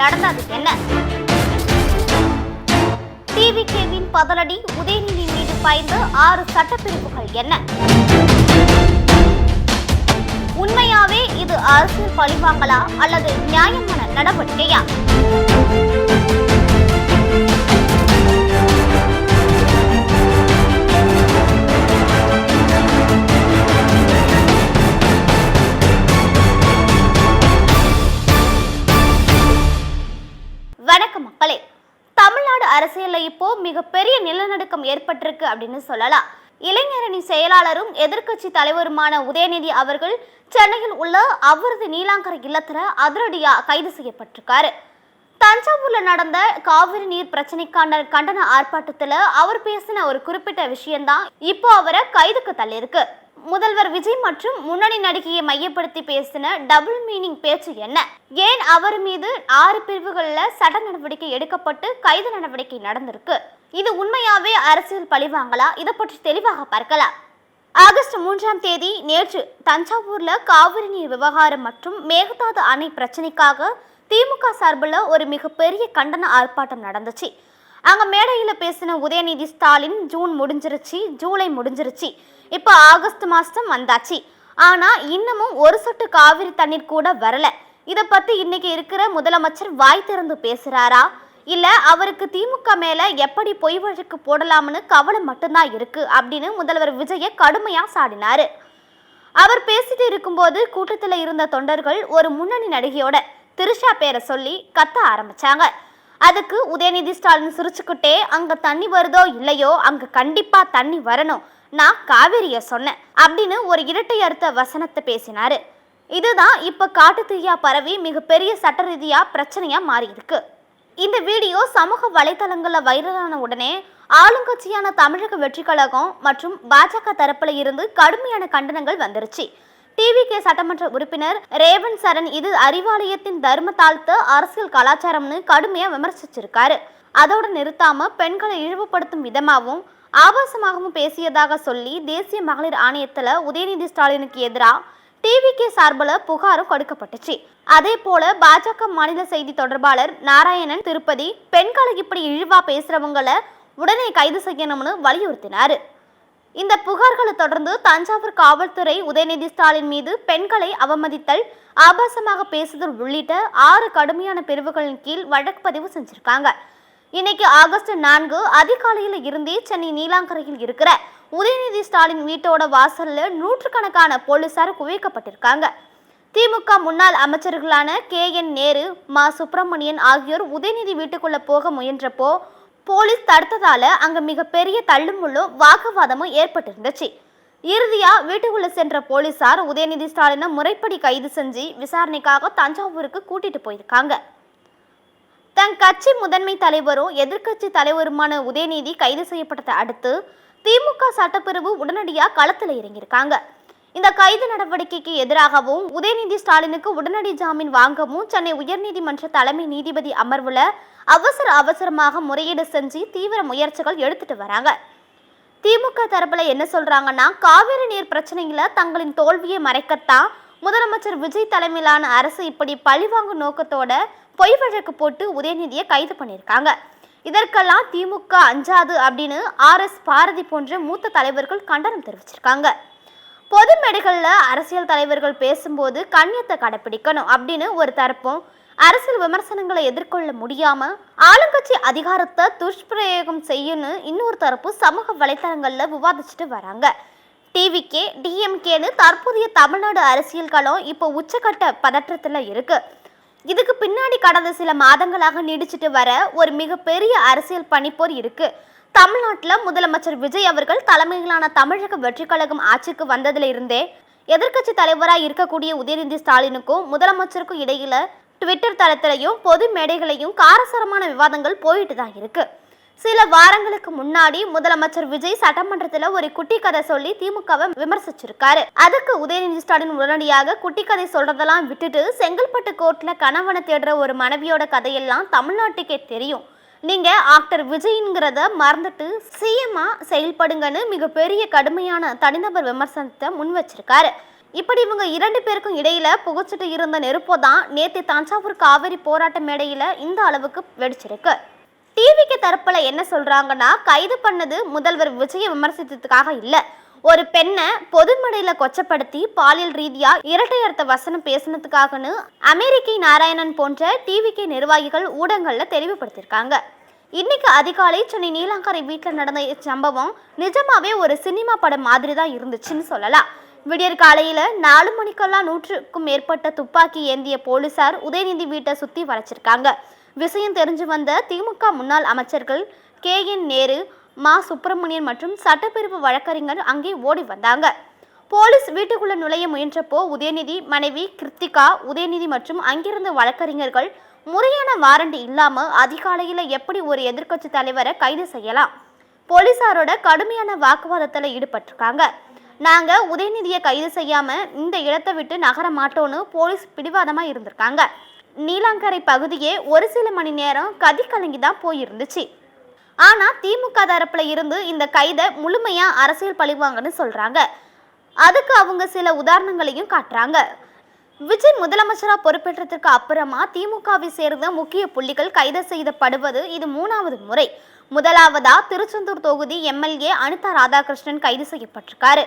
நடந்தது என்ன? டிவிகேவின் பதிலடி, உதயநிதி மீது பாய்ந்த 6 சட்டப்பிரிவுகள் என்ன? உண்மையாவே இது அரசியல் பழிவாங்கலா அல்லது நியாயமான நடவடிக்கையா? வணக்கம் மக்களே. தமிழ்நாடு அரசியல்ல இப்போ மிகப்பெரிய நிலநடுக்கம் ஏற்பட்டிருக்கு அப்படின்னு சொல்லலாம். இளைஞரணி செயலாளரும் எதிர்க்கட்சி தலைவருமான உதயநிதி அவர்கள் சென்னையில் உள்ள அவரது நீலாங்கரை இல்லத்துல அதிரடியா கைது செய்யப்பட்டிருக்காரு. தஞ்சாவூர்ல நடந்த காவிரி நீர் பிரச்சனைக்கான கண்டன ஆர்ப்பாட்டத்துல அவர் பேசின ஒரு குறிப்பிட்ட விஷயம்தான் இப்போ அவரை கைதுக்கு தள்ளியிருக்கு. முதல்வர் விஜய் மற்றும் முன்னணி நடிகையை மையப்படுத்தி பேசின டபுள் மீனிங் பேச்சு என்ன? ஏன் அவர் மீது 6 பிரிவுகளில் சட்ட நடவடிக்கை எடுக்கப்பட்டு கைது நடவடிக்கை நடந்திருக்கு? இது உண்மையாவே அரசியல் பழிவாங்கலா? இதை பற்றி தெளிவாக பார்க்கலாம். ஆகஸ்ட் 3ஆம் தேதி நேற்று தஞ்சாவூர்ல காவிரி நீர் விவகாரம் மற்றும் மேகதாது அணை பிரச்சனைக்காக திமுக சார்பில் ஒரு மிகப்பெரிய கண்டன ஆர்ப்பாட்டம் நடந்துச்சு. அங்க மேடையில பேசின உதயநிதி ஸ்டாலின், ஜூன் முடிஞ்சிருச்சு, ஜூலை முடிஞ்சிருச்சு, இப்போ ஆகஸ்ட் மாசம் வந்தாச்சு, ஆனா இன்னமும் ஒரு சொட்டு காவிரி தண்ணீர் கூட வரல. இதை பத்தி இன்னைக்கு இருக்கிற முதலமைச்சர் வாய் திறந்து பேசுறாரா, இல்ல அவருக்கு திமுக மேல எப்படி பொய் வழக்கு போடலாம்னு கவலை மட்டும்தான் இருக்கு அப்படின்னு முதல்வர் விஜய கடுமையா சாடினாரு. அவர் பேசிட்டு இருக்கும்போது கூட்டத்துல இருந்த தொண்டர்கள் ஒரு முன்னணி நடிகையோட திரிஷா பேரை சொல்லி கத்த ஆரம்பிச்சாங்க. அதுக்கு உதயநிதி ஸ்டாலின் சிரிச்சுக்கிட்டே, அங்க தண்ணி வருதோ இல்லையோ, அங்க கண்டிப்பா தண்ணி வரணும், நான் காவிரிய சொன்னேன் அப்படின்னு ஒரு இரட்டை அர்த்த வசனத்தை பேசினாரு. இதுதான் இப்ப காட்டு தீயா பரவி மிகப்பெரிய சட்ட ரீதியா பிரச்சனையா மாறி இருக்கு. இந்த வீடியோ சமூக வலைதளங்கள்ல வைரலான உடனே ஆளுங்கட்சியான தமிழக வெற்றி கழகம் மற்றும் பாஜக தரப்புல இருந்து கடுமையான கண்டனங்கள் வந்துருச்சு. டிவிகே சட்டமன்ற உறுப்பினர் ரேவந்த் சரண் இது அறிவாலயத்தின் தர்ம தாழ்த்த அரசியல் கலாச்சாரம்னு கடுமையா விமர்சிச்சிருக்காரு. அதோட நிறுத்தாம பெண்களை இழிவுபடுத்தும் விதமாகவும் ஆபாசமாகவும் பேசியதாக சொல்லி தேசிய மகளிர் ஆணையத்துல உதயநிதி ஸ்டாலினுக்கு எதிராக டிவிகே சார்பில் புகாரும் கொடுக்கப்பட்டுச்சு. அதே போல பாஜக மாநில செய்தி தொடர்பாளர் நாராயணன் திருப்பதி பெண்களை இப்படி இழிவா பேசுறவங்களை உடனே கைது செய்யணும்னு வலியுறுத்தினாரு. இந்த புகார்களை தொடர்ந்து தஞ்சாவூர் காவல்துறை உதயநிதி ஸ்டாலின் மீது பெண்களை அவமதித்தல், ஆபாசமாக பேசுதல் உள்ளிட்ட 6 கடுமையான பிரிவுகளின் கீழ் வழக்கு பதிவு செஞ்சிருக்காங்க. இன்னைக்கு ஆகஸ்ட் 4 அதிகாலையில் இருந்தே சென்னை நீலாங்கரையில் இருக்கிற உதயநிதி ஸ்டாலின் வீட்டோட வாசல்ல நூற்றுக்கணக்கான போலீசார் குவிக்கப்பட்டிருக்காங்க. திமுக முன்னாள் அமைச்சர்களான KN நேரு, மா சுப்பிரமணியன் ஆகியோர் உதயநிதி வீட்டுக்குள்ள போக முயன்றப்போ போலீஸ் தடுத்ததால அங்க மிகப்பெரிய தள்ளுமுள்ளும் வாக்குவாதமும் ஏற்பட்டிருந்துச்சு. இறுதியா வீட்டுக்குள்ள சென்ற போலீசார் உதயநிதி ஸ்டாலினை முறைப்படி கைது செஞ்சு விசாரணைக்காக தஞ்சாவூருக்கு கூட்டிட்டு போயிருக்காங்க. தன் கட்சி முதன்மை தலைவரும் எதிர்க்கட்சி தலைவருமான உதயநிதி கைது செய்யப்பட்டதை அடுத்து திமுக சட்டப்பிரிவு உடனடியாக களத்தில் இறங்கியிருக்காங்க. இந்த கைது நடவடிக்கைக்கு எதிராகவும் உதயநிதி ஸ்டாலினுக்கு உடனடி ஜாமீன் வாங்கவும் சென்னை உயர்நீதிமன்ற தலைமை நீதிபதி அமர்வுல அவசரமாக முறையீடு செஞ்சு தீவிர முயற்சிகள் எடுத்துட்டு வராங்க. திமுக தரப்புல என்ன சொல்றாங்கன்னா, காவிரி நீர் பிரச்சனையில தங்களின் தோல்வியை மறைக்கத்தான் முதலமைச்சர் விஜய் தலைமையிலான அரசு இப்படி பழிவாங்கும் நோக்கத்தோட பொய் வழக்கு போட்டு உதயநிதியை கைது பண்ணியிருக்காங்க. இதற்கெல்லாம் திமுக அஞ்சாது அப்படின்னு RS பாரதி போன்ற மூத்த தலைவர்கள் கண்டனம் தெரிவிச்சிருக்காங்க. பொது மேடைகள்ல அரசியல் தலைவர்கள் பேசும்போது கண்ணியத்தை கடைபிடிக்கணும் அப்படின்னு ஒரு தரப்பும், அரசியல் விமர்சனங்களை எதிர்கொள்ள முடியாம ஆளுங்கட்சி அதிகாரத்தை துஷ்பிரயோகம் செய்யணும் இன்னொரு தரப்பு சமூக வலைத்தளங்கள்ல விவாதிச்சுட்டு வராங்க. டிவிகே, DMKன்னு தற்போதைய தமிழ்நாடு அரசியல் களம் இப்போ உச்சக்கட்ட பதற்றத்துல இருக்கு. இதுக்கு பின்னாடி கடந்த சில மாதங்களாக நீடிச்சிட்டு வர ஒரு மிகப்பெரிய அரசியல் பனிப்போர் இருக்கு. தமிழ்நாட்டில் முதலமைச்சர் விஜய் அவர்கள் தலைமையிலான தமிழக வெற்றி கழகம் ஆட்சிக்கு வந்ததுல இருந்தே எதிர்க்கட்சி தலைவராக இருக்கக்கூடிய உதயநிதி ஸ்டாலினுக்கும் முதலமைச்சருக்கும் இடையில ட்விட்டர் தளத்திலையும் பொது மேடைகளையும் காரசாரமான விவாதங்கள் போயிட்டு தான் இருக்கு. சில வாரங்களுக்கு முன்னாடி முதலமைச்சர் விஜய் சட்டமன்றத்துல ஒரு குட்டி கதை சொல்லி திமுகவை விமர்சிச்சிருக்காரு. அதுக்கு உதயநிதி ஸ்டாலின் உடனடியாக குட்டி கதை சொல்றதெல்லாம் விட்டுட்டு செங்கல்பட்டு கோர்ட்ல கணவனை தேடுற ஒரு மனைவியோட கதையெல்லாம் தமிழ்நாட்டுக்கே தெரியும், நீங்க ஆக்டர் விஜய்ங்கிறத மறந்துட்டு சிஎம்மா செயல்படுங்கன்னு மிகப்பெரிய கடுமையான தனிநபர் விமர்சனத்தை முன் வச்சிருக்காரு. இப்படி இவங்க 2 பேருக்கும் இடையில புகைச்சிட்டு இருந்த நெருப்போ தான் நேத்து தஞ்சாவூர் காவிரி போராட்ட மேடையில இந்த அளவுக்கு வெடிச்சிருக்கு. டிவிக்கு தரப்புல என்ன சொல்றாங்கன்னா, கைது பண்ணது முதல்வர் விஜயை விமர்சித்ததுக்காக இல்ல, ஒரு பெண்ணை பொது மேடையில கொச்சப்படுத்தி பாலியல் ரீதியா இரட்டை அர்த்த வசனம் பேசினதுக்காகன்னு அமெரிக்கை நாராயணன் போன்ற டிவிக்கு நிர்வாகிகள் ஊடகங்கள்ல தெளிவுபடுத்தியிருக்காங்க. இன்னைக்கு அதிகாலை சென்னை நீலாங்கரை வீட்டில் நடந்த சம்பவம் நிஜமாவே ஒரு சினிமா படம் மாதிரி தான் இருந்துச்சுன்னு சொல்லலாம். விடியற் காலையில 4 மணிக்கெல்லாம் 100க்கும் மேற்பட்ட துப்பாக்கி ஏந்திய போலீசார் உதயநிதி வீட்டை சுத்தி வளைச்சிருக்காங்க. விஷயம் தெரிஞ்சு வந்த திமுக முன்னாள் அமைச்சர்கள் KN நேரு, மா சுப்பிரமணியன் மற்றும் சட்டப்பிரிவு வழக்கறிஞர் அங்கே ஓடி வந்தாங்க. போலீஸ் வீட்டுக்குள்ள நுழைய முயன்றப்போ உதயநிதி மனைவி கிருத்திகா, உதயநிதி மற்றும் அங்கிருந்த வழக்கறிஞர்கள் முறையான வாரண்ட் இல்லாம அதிகாலையில எப்படி ஒரு எதிர்க்கட்சி தலைவரை கைது செய்யலாம், போலீசாரோட கடுமையான வாக்குவாதத்துல ஈடுபட்டிருக்காங்க. நாங்க உதயநிதியை கைது செய்யாம இந்த இடத்தை விட்டு நகர மாட்டோன்னு போலீஸ் பிடிவாதமா இருந்திருக்காங்க. நீலாங்கரை பகுதியே ஒரு சில மணி நேரம் கதி கலங்கி தான் போயிருந்துச்சு. ஆனா திமுக தரப்புல இருந்து இந்த கைதை முழுமையா அரசியல் பழிவாங்கன்னு சொல்றாங்க. அதுக்கு அவங்க சில உதாரணங்களையும் காட்டுறாங்க. விஜய் முதலமைச்சரா பொறுப்பேற்றதுக்கு அப்புறமா திமுகவை சேர்ந்த முக்கிய புள்ளிகள் கைது செய்யப்படுவது இது 3வது முறை. முதலாவதா திருச்செந்தூர் தொகுதி MLA அனிதா ராதாகிருஷ்ணன் கைது செய்யப்பட்டிருக்காரு.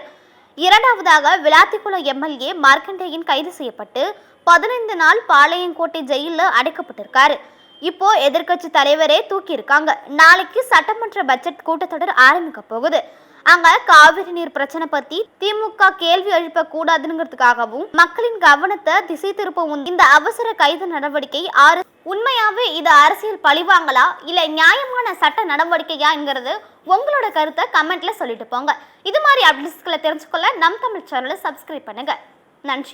2வதாக விளாத்திக்குளம் MLA மார்க்கண்டேயன் கைது செய்யப்பட்டு 15 நாள் பாளையங்கோட்டை ஜெயிலில் அடைக்கப்பட்டிருக்காரு. இப்போ எதிர்க்கட்சி தலைவரே தூக்கி இருக்காங்க. நாளைக்கு சட்டமன்ற பட்ஜெட் கூட்டத்தொடர் ஆரம்பிக்க போகுது. அங்க காவிரி நீர் பிரச்சனை பத்தி திமுக கேள்வி எழுப்ப கூடாதுங்கிறதுக்காகவும் மக்களின் கவனத்தை திசை திருப்பவும் இந்த அவசர கைது நடவடிக்கை உண்மையாவே இது அரசியல் பழிவாங்களா இல்ல நியாயமான சட்ட நடவடிக்கையாங்கிறது உங்களோட கருத்தை கமெண்ட்ல சொல்லிட்டு போங்க. இது மாதிரி அப்டேட்ஸ்களை தெரிஞ்சுக்கொள்ள நம் தமிழ் சேனலை சப்ஸ்கிரைப் பண்ணுங்க. நன்றி.